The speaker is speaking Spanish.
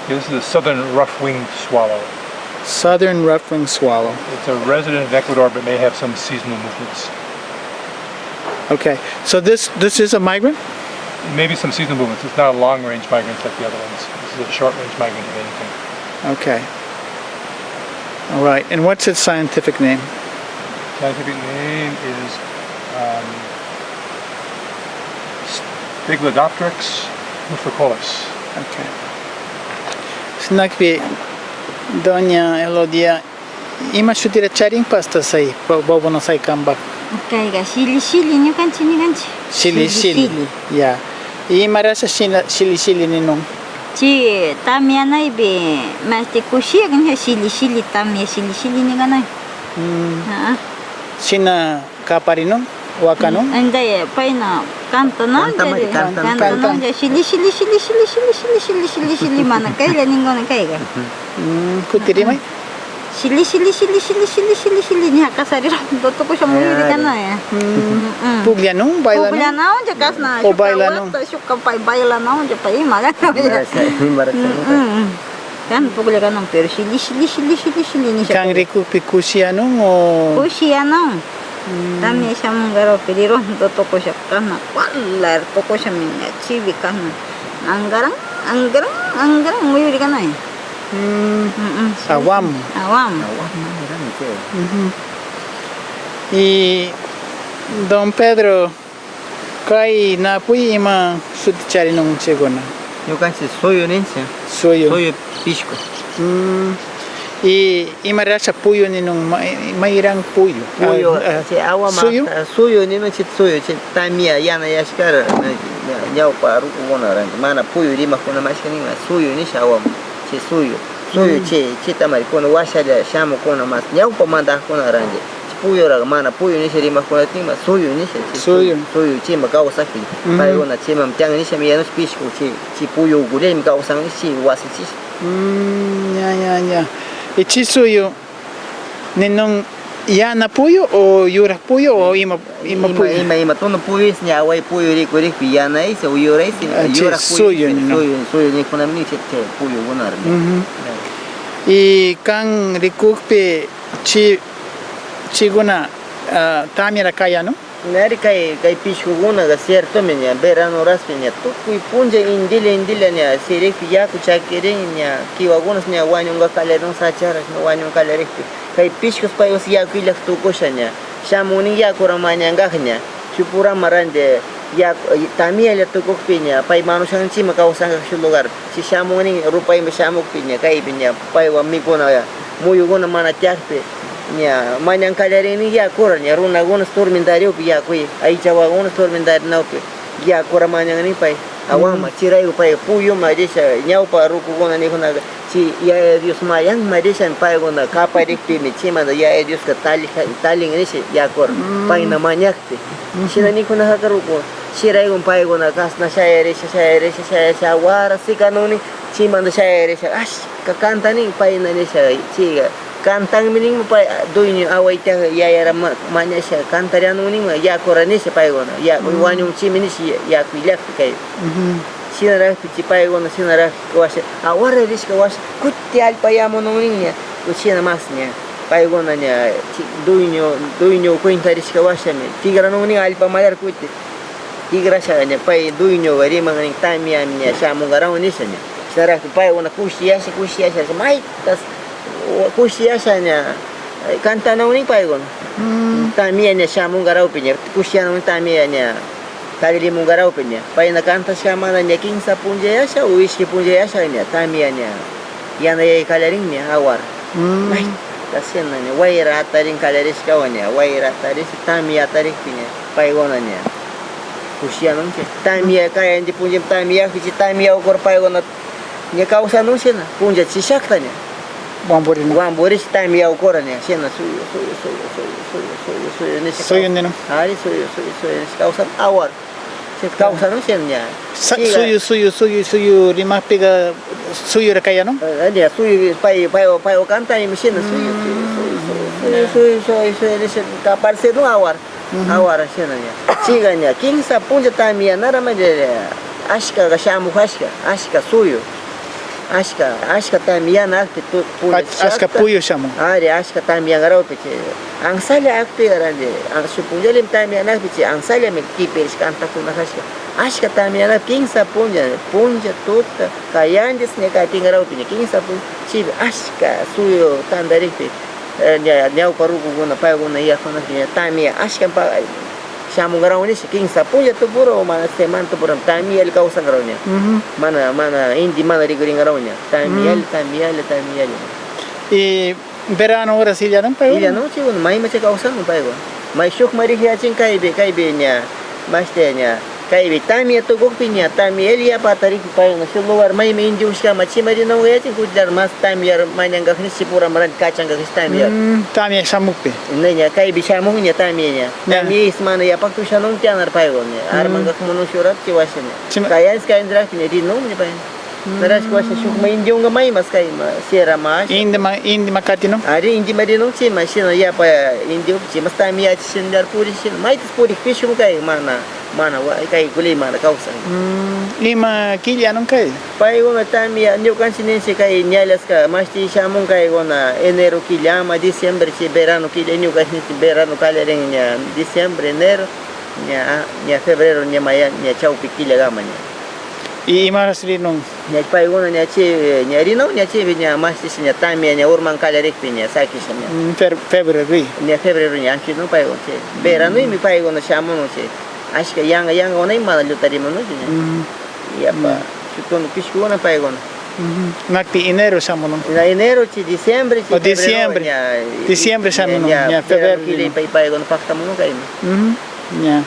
This is the southern rough-winged swallow. Southern rough-winged swallow. It's a resident of Ecuador, but may have some seasonal movements. Okay, so this is a migrant? Maybe some seasonal movements. It's not a long-range migrant like the other ones. This is a short-range migrant, if anything. Okay. All right, and what's its scientific name? Scientific name is Spiglodopteryx nuficollis. Okay. Snakpi, Doña Elodia, ima shutira charing pasta say, bobo no say kamba. Okay, shili ni kanchi. Shili. Yeah. Ima rasa shili ni nung. Chi tamia nai be, mas te kushia kan shili tamia shili ni ganai. Sina kaparinong wakanong. Andai paina canta no shili mana kaila ningona kaiga. Kutiri mai? Shili ni hakasari do to ko shamu iri ganai. Puglanong bailanong. Puglanong ja kasna. O bailanong. Shuka pai bailanong ja pai maga. Kan pugla kanong pero shili ni. Kang riku pikusianong o Kusianong. Dami siya mong garo piliron to ko siya kana kwalar to ko siya minya chibi kana. Anggarang nguyuri kanai. Awam. Y Don Pedro, kai na pui ima sutichari nung chegona. Eu canto soio nem sei. Soyo. Soio pisco. Y ima rasa puyo ni nung mairang puyo. Puyo, se agua soyo? mata. Soio nem é soio, se tamia yana yashkara. Nyau paru kona rang. Mana puyo di makuna mashkani ma soio ni shawa. Se soio. Soio che tamari kona washa da shamu kona mas. Nyau pa manda kona rang. Puyo ra mana puyo ni sheri makuna tima soio ni se. Soio che makau sakhi. Pai kona che mam tiang ni shami yanos pisco che puyo gure makau sang si wasi si. Ya. Ichi soyo ninong yana puyo o yura puyo o ima puyo? Ima tono puyo is nya wai puyo ri kuri yana is o yura is yura soyo ni kuna mini che puyo gonar. Y kan rikukpe chiguna tamira kaya no? Nari kai pisco guna ga cierto menya verano ras menya tu kui punja indile nya sere ya ku chakere nya kiwa guna nya wanyunga kaleron sachara nya wanyunga kalere kai pisco pai os ya ku lak tu koshanya shamuni ya kuramanya ngahnya chupura marande ya tamia le tu kokpinya pai manusan chi makau sang su lugar si shamuni rupai me shamuk pinya kai pinya pai wa mi kona ya muyu guna mana chakpe nya manyang kalere ni ya kura nya runa guna stormindario ya kui ai chawa guna stormindar naupe ya kura manyang ni pai awama chirai pai puyo madesha nyau paru guna ni guna chi ya dios mayang madesha pai guna kapa dikti mi chima da ya dios ka tali ni se ya kura pai na manyakte sina ni guna hakaru ko chirai gun pai guna kasna shaere wara sikanuni chima da shaere ash ka kanta ni pai na ni sha chiga kantang mining pa doinyo away tang yayara manya siya kantarian uning ya korane siya paigona ya wanyong chimini siya ya pilak kay sinara pichi paigona sinara kawas awara ris kawas kutti alpayamo uning niya kuchina mas niya paigona niya doinyo kwenta ris kawas niya tigra uning alpa malar kutti tigra siya niya pay doinyo wari mga tamia niya siya mong garaw niya niya sinara paigona kusya siya may tas kusiasanya kanta na uning paigon tamia nya shamun garau pinya kusian uning tamia nya kalili mung garau pinya pai na kanta shamana nya king sa punja yasha whisky punja yasha nya tamia nya yana ye kalaring nya awar mai kasian nya waira taring kalaris kawanya waira taris tamia tarik pinya paigon nya kusian uning tamia kaya di punja tamia kici tamia ukor paigon nya kausan usin punja cisak tanya Wambori time ya ukora ni siena Soyo nino. Ari soyo kausan awar. Se kausan no sienya. Suyu lima pega suyu rekaya no? Dia suyu pai kanta ni siena suyu ni kapar se no awar. Awar siena ya. Ciganya king sa punja time ya nara maje ashka ga shamu ashka suyu. ashka también akte tu Aska puyo siamo. Ari ashka también garau peche. Angsalia akte garande. Ang supunjalim también akte angsalia me kipers kanta kuna ashka. Ashka también ak 15 punja tota kayandes ne ka tingarau peche 15 punja. Chibi ashka suyo tandarite. Nyau parugu guna pai guna iya kona también ashka pa Shamu garau ni 15 punja tu buro mana seman tu buram también el kausa garau nya. Mana indi mana rigering garau nya. También. Y verano ahora sí ya no pa. Ila no chigo mai mache kausa no paigo. Mai shuk mari hiachin kaibe nya. Maste nya. Kaibe también tu gokpinya también ya patari ki paigo no lugar mai me indi uska machi mari no hiachin kudar mas también manyanga khni sipura maran kachanga también. También samukpe. Nenya kaibe shamu nya también nya. También ismana ya paktu shanong tianar paigo nya. Armanga khmono shurat ki wasenya. Kayans kaindra ki di no nya pai. Naras ko sa shuk mai indi unga mai mas kai ma sera mas. Indi makati no. Ari indi marino chi machina ya pa indi chi mas tamia chi sindar puri chi mai tis puri fishum kai mana wa kai guli mana kausa. Ima kilya nung kay. Pai gona tamia new kansinense kai nyalas ka mas ti shamong kai gona enero kilama diciembre chi verano kilya new kansinense verano kalering nya diciembre enero nya febrero nya maya nya chau pikilya gamanya. Y imaras rin nung. Nya pai gona nya che nya rino nya che nya mas ti nya tamia nya urman kalerek nya saki nya. February. Nya febrero nya anchi no pai gona che. Verano mi pai gona shamono che. Ashka yanga ona imana lutari mono che. Ya pa. Chuton pishkuna pai gona. Nakti enero siamo no. Na enero chi diciembre chi diciembre. Diciembre siamo no. Nya Nya febrero. Kili pai gona pakta mono kai. Nya.